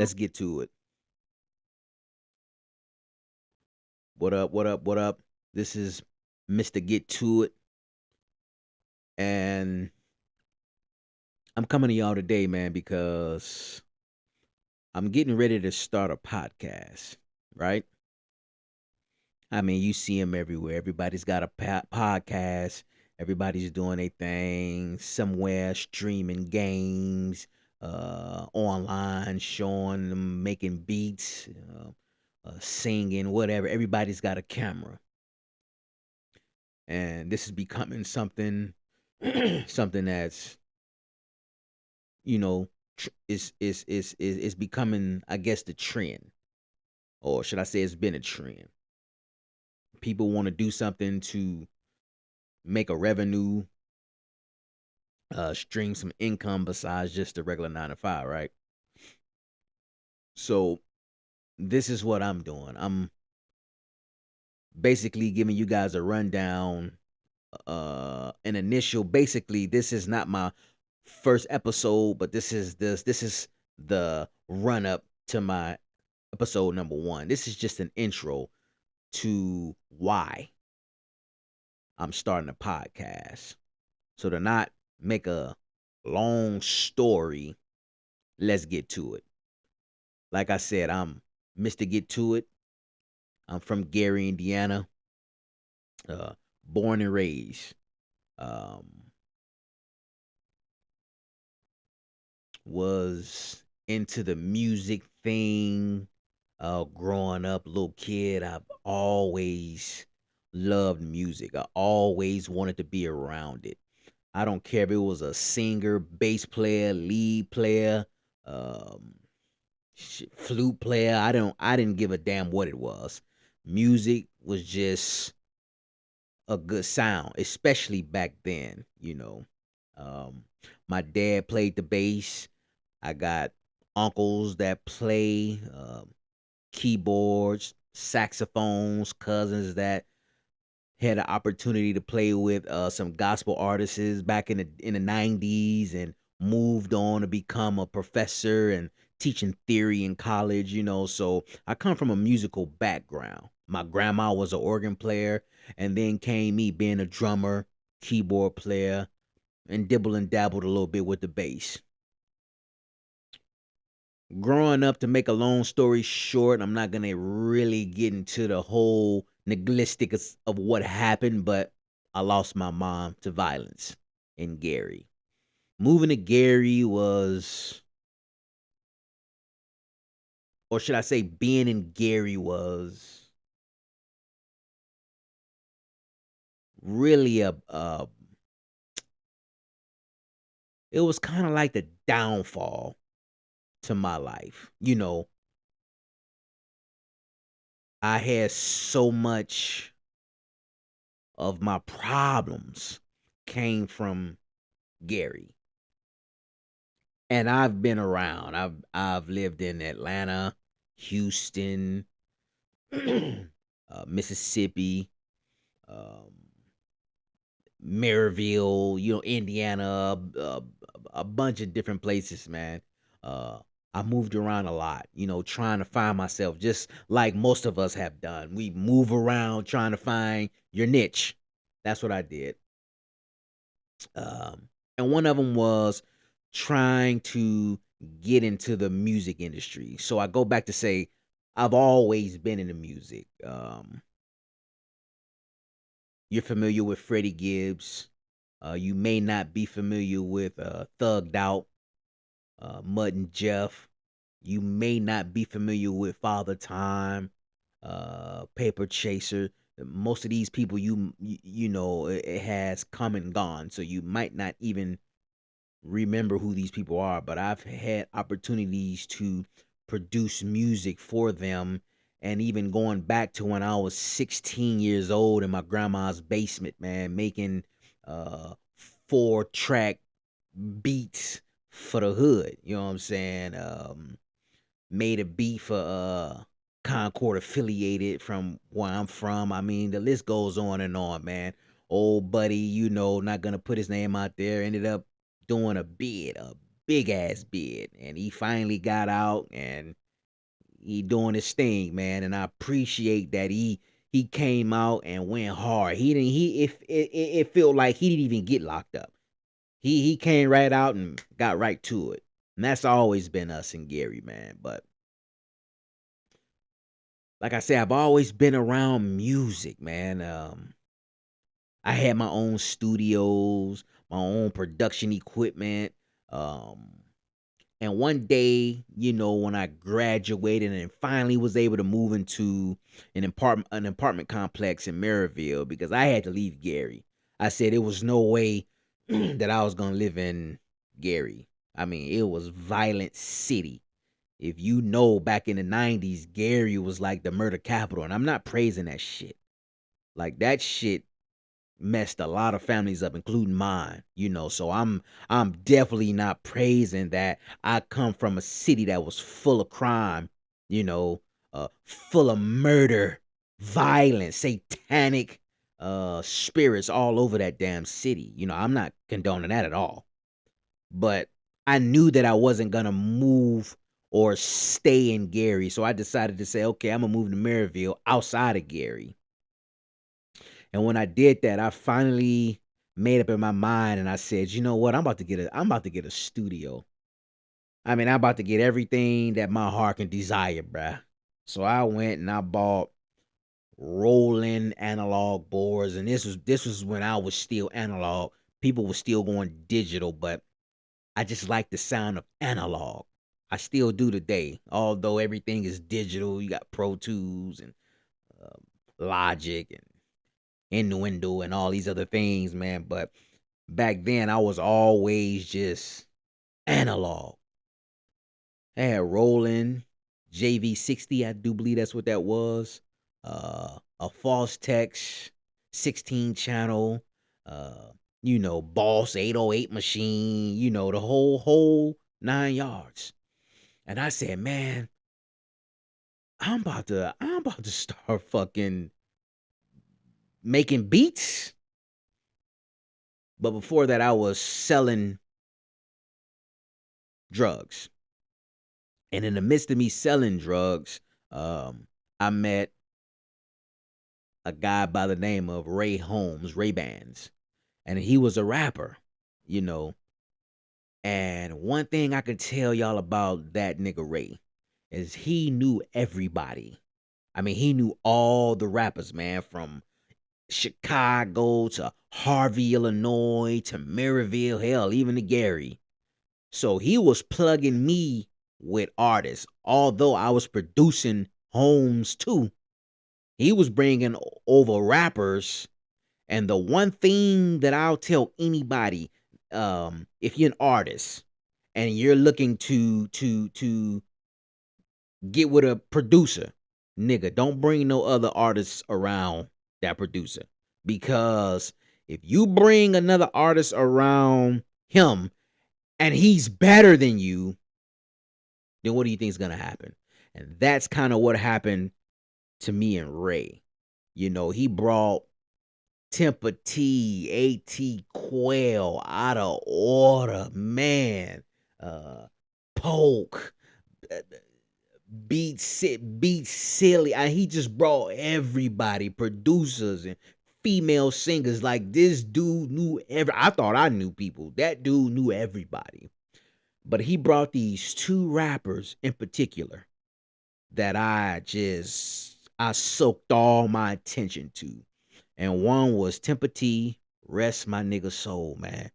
Let's get to it. What up? What up? What up? This is Mr. Get To It, and I'm coming to y'all today, man, because I'm getting ready to start a podcast, right? I mean, you see them everywhere. Everybody's got a podcast. Everybody's doing a thing somewhere, streaming games, online, showing them making beats, singing, whatever. Everybody's got a camera, and this is becoming something, something that's is becoming, I guess, the trend, or should I say, it's been a trend. People want to do something to make a revenue, stream some income besides just the regular 9 to 5, right? So this is what I'm doing. I'm basically giving you guys a rundown, an initial. Basically, this is not my first episode, but this is the run up to my episode number one. This is just an intro to why I'm starting a podcast. So to not make a long story, let's get to it. Like I said, I'm Mr. Get To It. I'm from Gary, Indiana, uh, born and raised. Um, was into the music thing, growing up, little kid. I've always loved music. I always wanted to be around it. I don't care if it was a singer, bass player, lead player, um, flute player. I didn't give a damn what it was. Music was just a good sound, especially back then. Um, my dad played the bass. I got uncles that play keyboards, saxophones, cousins that had an opportunity to play with some gospel artists back in the 90s and moved on to become a professor and teaching theory in college, so I come from a musical background. My grandma was an organ player, and then came me being a drummer, keyboard player, and dibble and dabbled a little bit with the bass. Growing up, to make a long story short, I'm not gonna really get into the whole neglistic of what happened, but I lost my mom to violence in Gary. Moving to Gary was, or should I say, being in Gary was really it was kind of like the downfall to my life. I had so much of my problems came from Gary. And I've been around. I've lived in Atlanta, Houston, Mississippi, um, Maryville, Indiana, a bunch of different places, man. Uh, I moved around a lot, trying to find myself, just like most of us have done. We move around trying to find your niche. That's what I did. And one of them was trying to get into the music industry. So I go back to say I've always been into music. You're familiar with Freddie Gibbs. You may not be familiar with Thugged Out, Mud and Jeff. You may not be familiar with Father Time, Paper Chaser. Most of these people, it has come and gone, so you might not even remember who these people are, but I've had opportunities to produce music for them. And even going back to when I was 16 years old in my grandma's basement, man, making uh 4 track beats for the hood. You know what I'm saying? Made a beat for Concord affiliated from where I'm from. I mean, the list goes on, man. Old buddy, not gonna put his name out there, ended up doing a bid, a big ass bid, and he finally got out and he doing his thing, man. And I appreciate that he came out and went hard. He didn't he it felt like he didn't even get locked up. He came right out and got right to it. And that's always been us and Gary, man. But like I said, I've always been around music, man. I had my own studios, my own production equipment. Um, and one day, when I graduated and finally was able to move into an apartment complex in Maryville because I had to leave Gary. I said it was no way that I was gonna live in Gary. I mean, it was violent city. If you know, back in the 90s, Gary was like the murder capital, and I'm not praising that shit. Like that shit messed a lot of families up, including mine. So I'm definitely not praising that. I come from a city that was full of crime, you know, full of murder, violence, satanic spirits all over that damn city. I'm not condoning that at all. But I knew that I wasn't gonna move or stay in Gary. So I decided to say, okay, I'm gonna move to Maryville outside of Gary. And when I did that, I finally made up in my mind and I said, you know what? I'm about to get a studio. I mean, I'm about to get everything that my heart can desire, bruh. So I went and I bought rolling analog boards. And this was when I was still analog. People were still going digital, but I just like the sound of analog. I still do today, although everything is digital. You got Pro Tools and uh, Logic and Innuendo and all these other things, man. But back then, I was always just analog. I had Roland JV60. I do believe that's what that was. A false text 16 channel. Uh, Boss 808 machine. The whole 9 yards. And I said, man, I'm about to start fucking making beats. But before that, I was selling drugs. And in the midst of me selling drugs, I met a guy by the name of Ray Holmes, Ray Bans. And he was a rapper, you know. And one thing I can tell y'all about that nigga Ray is he knew everybody. I mean, he knew all the rappers, man, from Chicago to Harvey, Illinois to Maryville, hell, even to Gary. So he was plugging me with artists, although I was producing Holmes too. He was bringing over rappers, and the one thing that I'll tell anybody, if you're an artist and you're looking to get with a producer, nigga, don't bring no other artists around that producer because if you bring another artist around him and he's better than you, then what do you think is gonna happen? And that's kind of what happened to me and Ray. He brought Temper T, AT Quail, out of order, man. Uh, Poke, uh, Beat Silly. He just brought everybody, producers and female singers. Like this dude knew I thought I knew people. That dude knew everybody. But he brought these two rappers in particular that I soaked all my attention to. And one was Temper T, rest my nigga soul, man.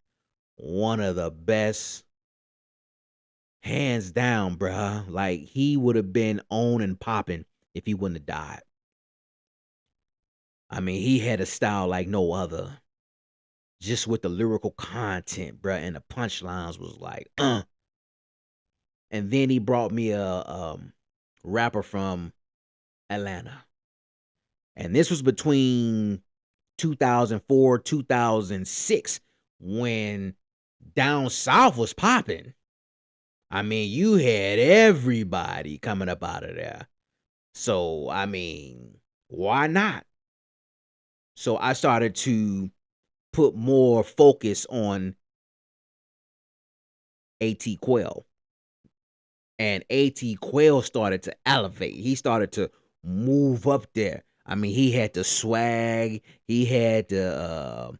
One of the best, hands down, bruh. Like he would have been on and popping if he wouldn't have died. I mean, he had a style like no other. Just with the lyrical content, bruh, and the punchlines was like, And then he brought me a rapper from Atlanta. And this was between 2004, 2006 when down south was popping. I mean, you had everybody coming up out of there. So, I mean, why not? So I started to put more focus on AT Quell. And AT Quell started to elevate. He started to move up there. I mean, he had the swag, he had the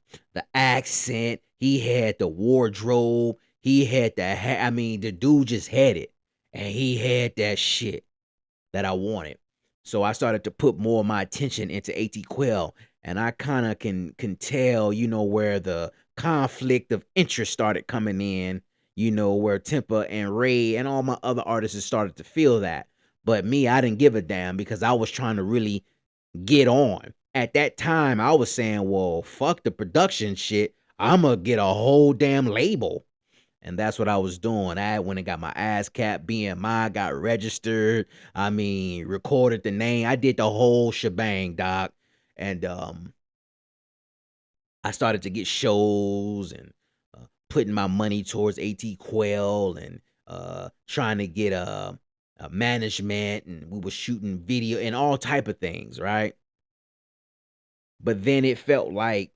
accent, he had the wardrobe, he had the I mean, the dude just had it, and he had that shit that I wanted. So I started to put more of my attention into AT Quell, and I kind of can tell, where the conflict of interest started coming in, where Tempa and Ray and all my other artists started to feel that. But me, I didn't give a damn because I was trying to really get on. At that time, I was saying, well, fuck the production shit. I'm going to get a whole damn label. And that's what I was doing. I went and got my ASCAP, BMI, got registered. I mean, recorded the name. I did the whole shebang, doc. And I started to get shows and putting my money towards AT Quell and trying to get a management, and we were shooting video and all type of things, right? But then it felt like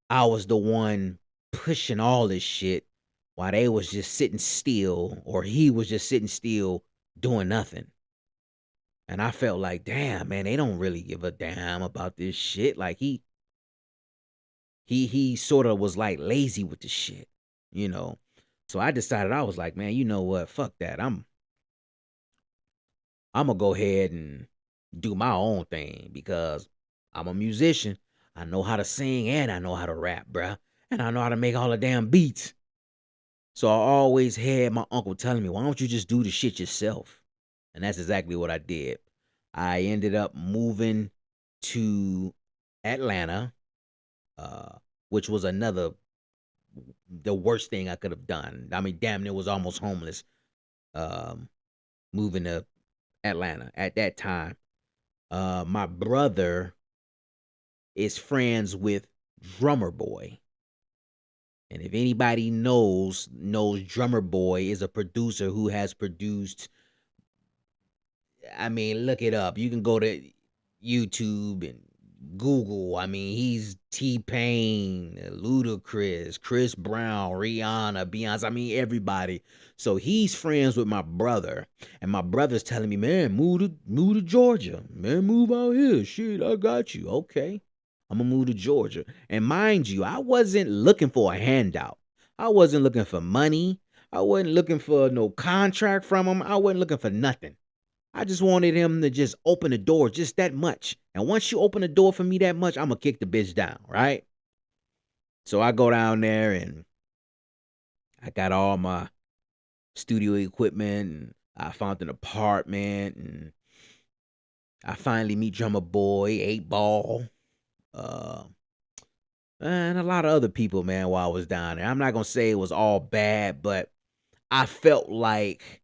I was the one pushing all this shit while they was just sitting still, or he was just sitting still doing nothing. And I felt like, damn, man, they don't really give a damn about this shit. Like he sort of was like lazy with the shit, you know. So I decided, I was like, man, you know what? Fuck that. I'm gonna go ahead and do my own thing because I'm a musician. I know how to sing and I know how to rap, bruh. And I know how to make all the damn beats. So I always had my uncle telling me, why don't you just do the shit yourself? And that's exactly what I did. I ended up moving to Atlanta, uh, which was the worst thing I could have done. I mean, damn near was almost homeless, um, moving to Atlanta at that time. My brother is friends with Drummer Boy. And if anybody knows Drummer Boy is a producer who has produced, I mean, look it up. You can go to YouTube and Google. I mean, he's T-Pain, Ludacris, Chris Brown, Rihanna, Beyonce. I mean, everybody. So he's friends with my brother, and my brother's telling me, man, move to Georgia, man, move out here. Shit, I got you. Okay, I'm gonna move to Georgia. And mind you, I wasn't looking for a handout. I wasn't looking for money. I wasn't looking for no contract from him. I wasn't looking for nothing. I just wanted him to just open the door just that much. And once you open the door for me that much, I'm going to kick the bitch down, right? So I go down there and I got all my studio equipment, and I found an apartment, and I finally meet Drummer Boy, 8 Ball, uh, and a lot of other people, man, while I was down there. I'm not going to say it was all bad, but I felt like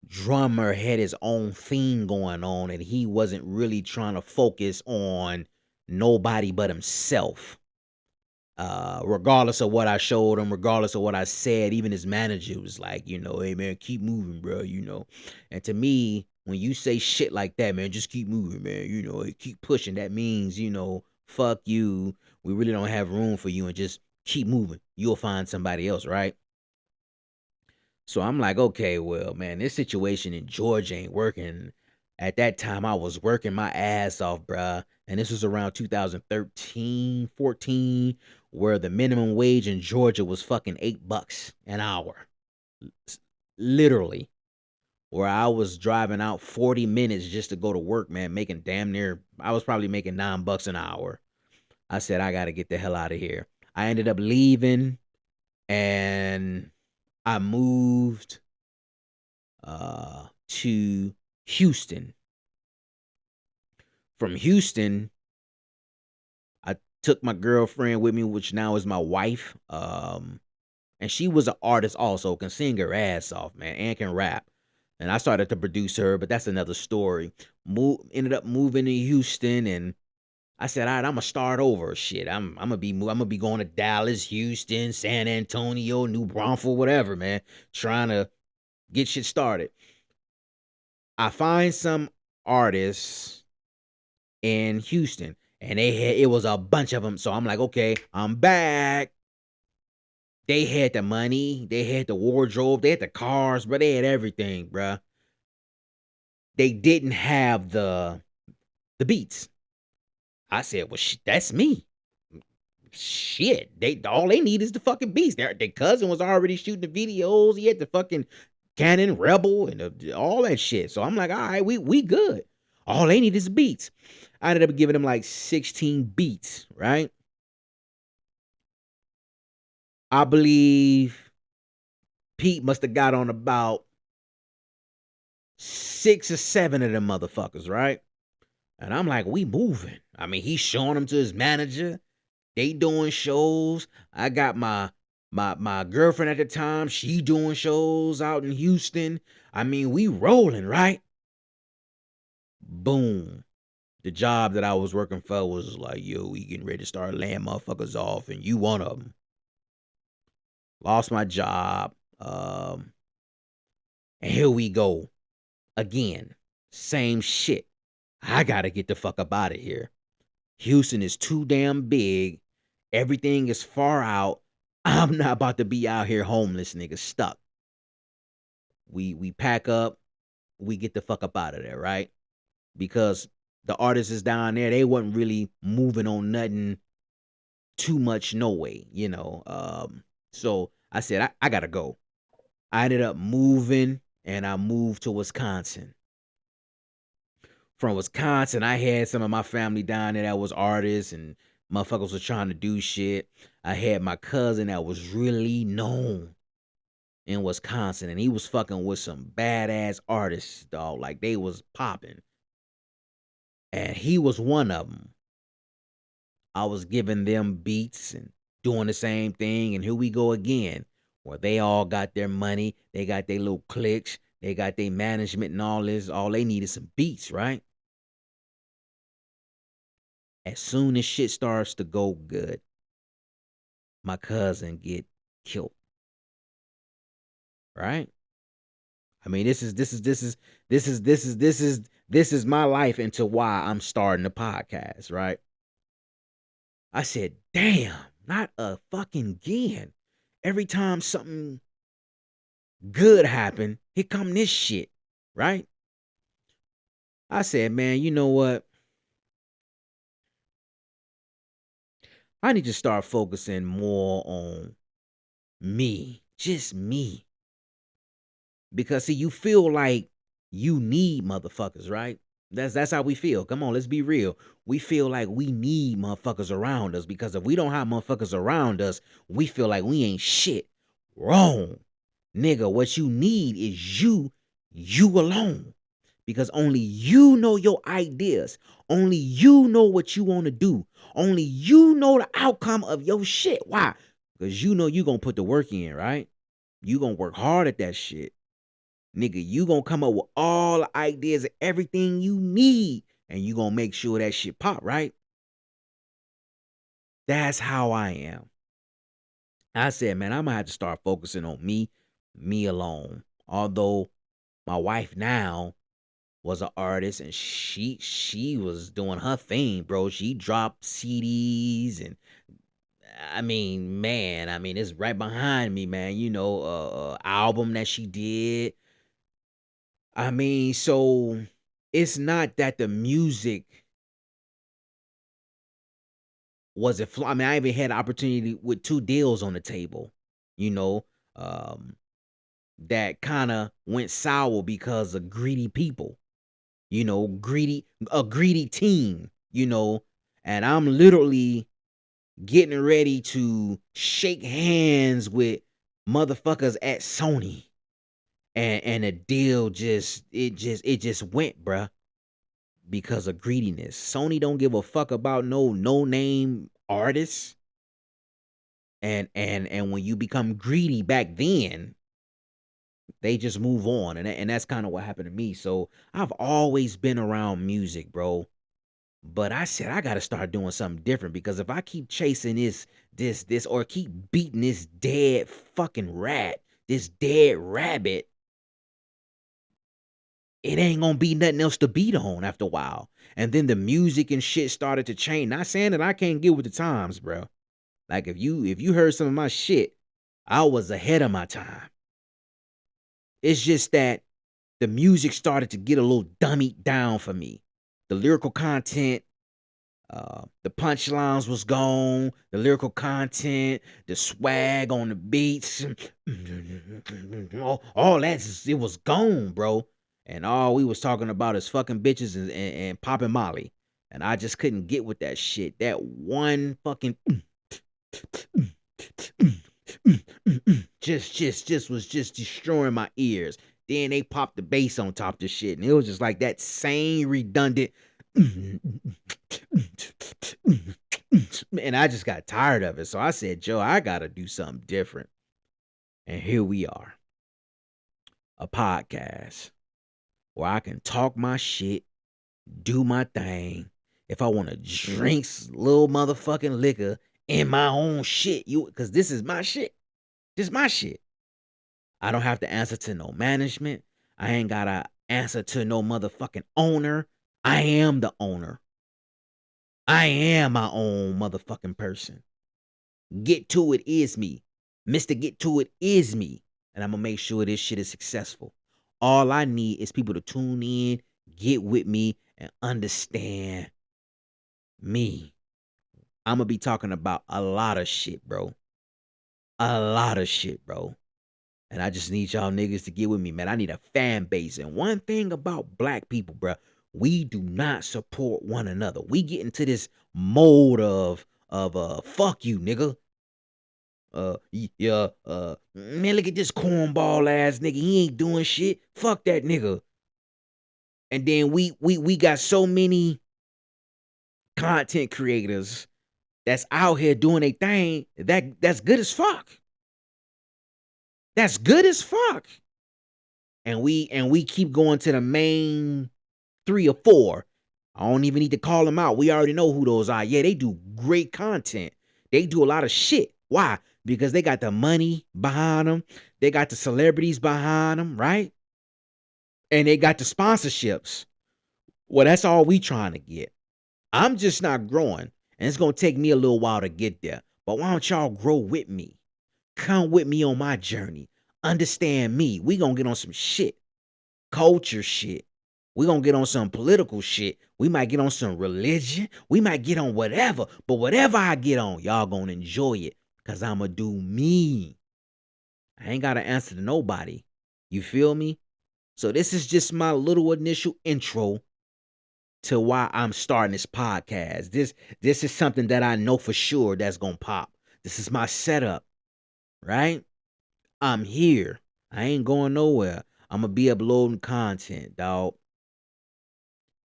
Drummer had his own thing going on, and he wasn't really trying to focus on nobody but himself. Regardless of what I showed him, regardless of what I said, even his manager was like, hey man, keep moving, bro. And to me, when you say shit like that, man, just keep moving, man. Keep pushing. That means, fuck you. We really don't have room for you, and just keep moving. You'll find somebody else, right? So I'm like, okay, well, man, this situation in Georgia ain't working. At that time, I was working my ass off, bruh. And this was around 2013, 14, where the minimum wage in Georgia was fucking $8 an hour. Literally. Where I was driving out 40 minutes just to go to work, man, making damn near, I was probably making $9 an hour. I said, I got to get the hell out of here. I ended up leaving, and I moved to Houston. From Houston, I took my girlfriend with me, which now is my wife. And she was an artist also, can sing her ass off, man, and can rap. And I started to produce her, but that's another story. Ended up moving to Houston, and I said, all right, I'm gonna start over. Shit, I'm gonna be going to Dallas, Houston, San Antonio, New Braunfels, whatever, man, trying to get shit started. I find some artists in Houston, and it was a bunch of them. So I'm like, okay, I'm back. They had the money, they had the wardrobe, they had the cars, bro. They had everything, bro. They didn't have the beats. I said, well, that's me. Shit, they all they need is the fucking beats. Their cousin was already shooting the videos. He had the fucking Canon Rebel and all that shit. So I'm like, all right, we good. All they need is beats. I ended up giving them like 16 beats, right? I believe Pete must have got on about 6 or 7 of them motherfuckers, right? And I'm like, we moving. I mean, he's showing them to his manager. They doing shows. I got my girlfriend at the time. She doing shows out in Houston. I mean, we rolling, right? Boom. The job that I was working for was like, yo, we getting ready to start laying motherfuckers off, and you one of them. Lost my job. And here we go. Again. Same shit. I gotta get the fuck up out of here. Houston is too damn big. Everything is far out. I'm not about to be out here homeless, nigga, stuck. We pack up, we get the fuck up out of there, right? Because the artists is down there, they wasn't really moving on nothing too much, no way, you know. So I said, I gotta go. I ended up moving, and I moved to Wisconsin. From Wisconsin, I had some of my family down there that was artists, and motherfuckers was trying to do shit. I had my cousin that was really known in Wisconsin, and he was fucking with some badass artists, dog. Like, they was popping. And he was one of them. I was giving them beats and doing the same thing, and here we go again. Where they all got their money, they got their little cliques, they got their management and all this. All they need is some beats, right? As soon as shit starts to go good, my cousin get killed. Right? I mean, this is my life into why I'm starting the podcast, right? I said, damn, not a fucking again. Every time something good happened, here come this shit, right? I said, man, you know what? I need to start focusing more on me, just me. Because see, you feel like you need motherfuckers, right? That's how we feel. Come on, let's be real. We feel like we need motherfuckers around us, because if we don't have motherfuckers around us, we feel like we ain't shit. Wrong. Nigga, what you need is you alone. Because only you know your ideas. Only you know what you want to do. Only you know the outcome of your shit. Why? Because you know you going to put the work in, right? You going to work hard at that shit. Nigga, you gonna come up with all the ideas and everything you need, and you gonna make sure that shit pop, right? That's how I am. I said, man, I'm gonna have to start focusing on me alone. Although my wife now was an artist, and she was doing her thing, bro. She dropped CDs, and I mean, man, it's right behind me, man. You know, album that she did. I mean, so it's not that the music wasn't I mean, I even had an opportunity with 2 deals on the table, you know, um, that kind of went sour because of greedy people, you know, a greedy team, you know, and I'm literally getting ready to shake hands with motherfuckers at Sony, and the deal just went, bruh, because of greediness. Sony don't give a fuck about no name artists. And when you become greedy back then, they just move on. And that's kind of what happened to me. So I've always been around music, bro. But I said I gotta start doing something different, because if I keep chasing this or keep beating this dead fucking rat, this dead rabbit, it ain't gonna be nothing else to beat on after a while. And then the music and shit started to change. Not saying that I can't get with the times, bro. Like, if you heard some of my shit, I was ahead of my time. It's just that the music started to get a little dummied down for me. The lyrical content, the punchlines was gone. The lyrical content, the swag on the beats, all that, it was gone, bro. And all we was talking about is fucking bitches and popping Molly. And I just couldn't get with that shit. That one fucking just was just destroying my ears. Then they popped the bass on top of the shit, and it was just like that same redundant. And I just got tired of it. So I said, Joe, I gotta do something different. And here we are. A podcast where I can talk my shit, do my thing. If I want to drink little motherfucking liquor in my own shit, because this is my shit. This is my shit. I don't have to answer to no management. I ain't gotta answer to no motherfucking owner. I am the owner. I am my own motherfucking person. Get to it is me. Mr. Get to it is me. And I'm gonna make sure this shit is successful. All I need is people to tune in, get with me, and understand me. I'm gonna be talking about a lot of shit, bro. A lot of shit, bro. And I just need y'all niggas to get with me, man. I need a fan base. And one thing about black people, bro, we do not support one another. We get into this mode of fuck you, nigga. Man, look at this cornball ass nigga. He ain't doing shit. Fuck that nigga. And then we got so many content creators that's out here doing a thing that's good as fuck. That's good as fuck. And we keep going to the main 3 or 4. I don't even need to call them out. We already know who those are. Yeah, they do great content. They do a lot of shit. Why? Because they got the money behind them. They got the celebrities behind them, right? And they got the sponsorships. Well, that's all we trying to get. I'm just not growing. And it's going to take me a little while to get there. But why don't y'all grow with me? Come with me on my journey. Understand me. We going to get on some shit. Culture shit. We going to get on some political shit. We might get on some religion. We might get on whatever. But whatever I get on, y'all going to enjoy it. Because I'm going to do me. I ain't got to answer to nobody. You feel me? So this is just my little initial intro to why I'm starting this podcast. This is something that I know for sure that's going to pop. This is my setup. Right? I'm here. I ain't going nowhere. I'm going to be uploading content, dog.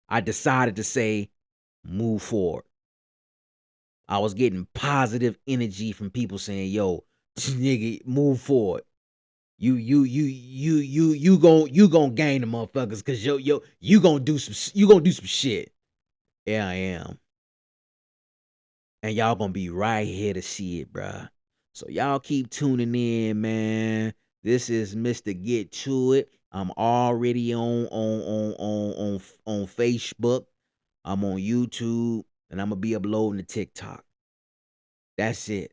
I decided to say, move forward. I was getting positive energy from people saying, yo, nigga, move forward. You gon' gain the motherfuckers cause you gonna do some shit. Yeah, I am. And y'all gonna be right here to see it, bruh. So y'all keep tuning in, man. This is Mr. Get To It. I'm already on Facebook. I'm on YouTube, and I'm gonna be uploading to TikTok. That's it.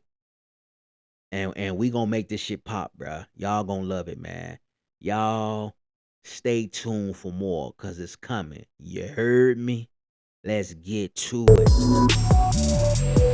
And we gonna make this shit pop, bruh. Y'all gonna love it, man. Y'all stay tuned for more, cause it's coming. You heard me? Let's get to it.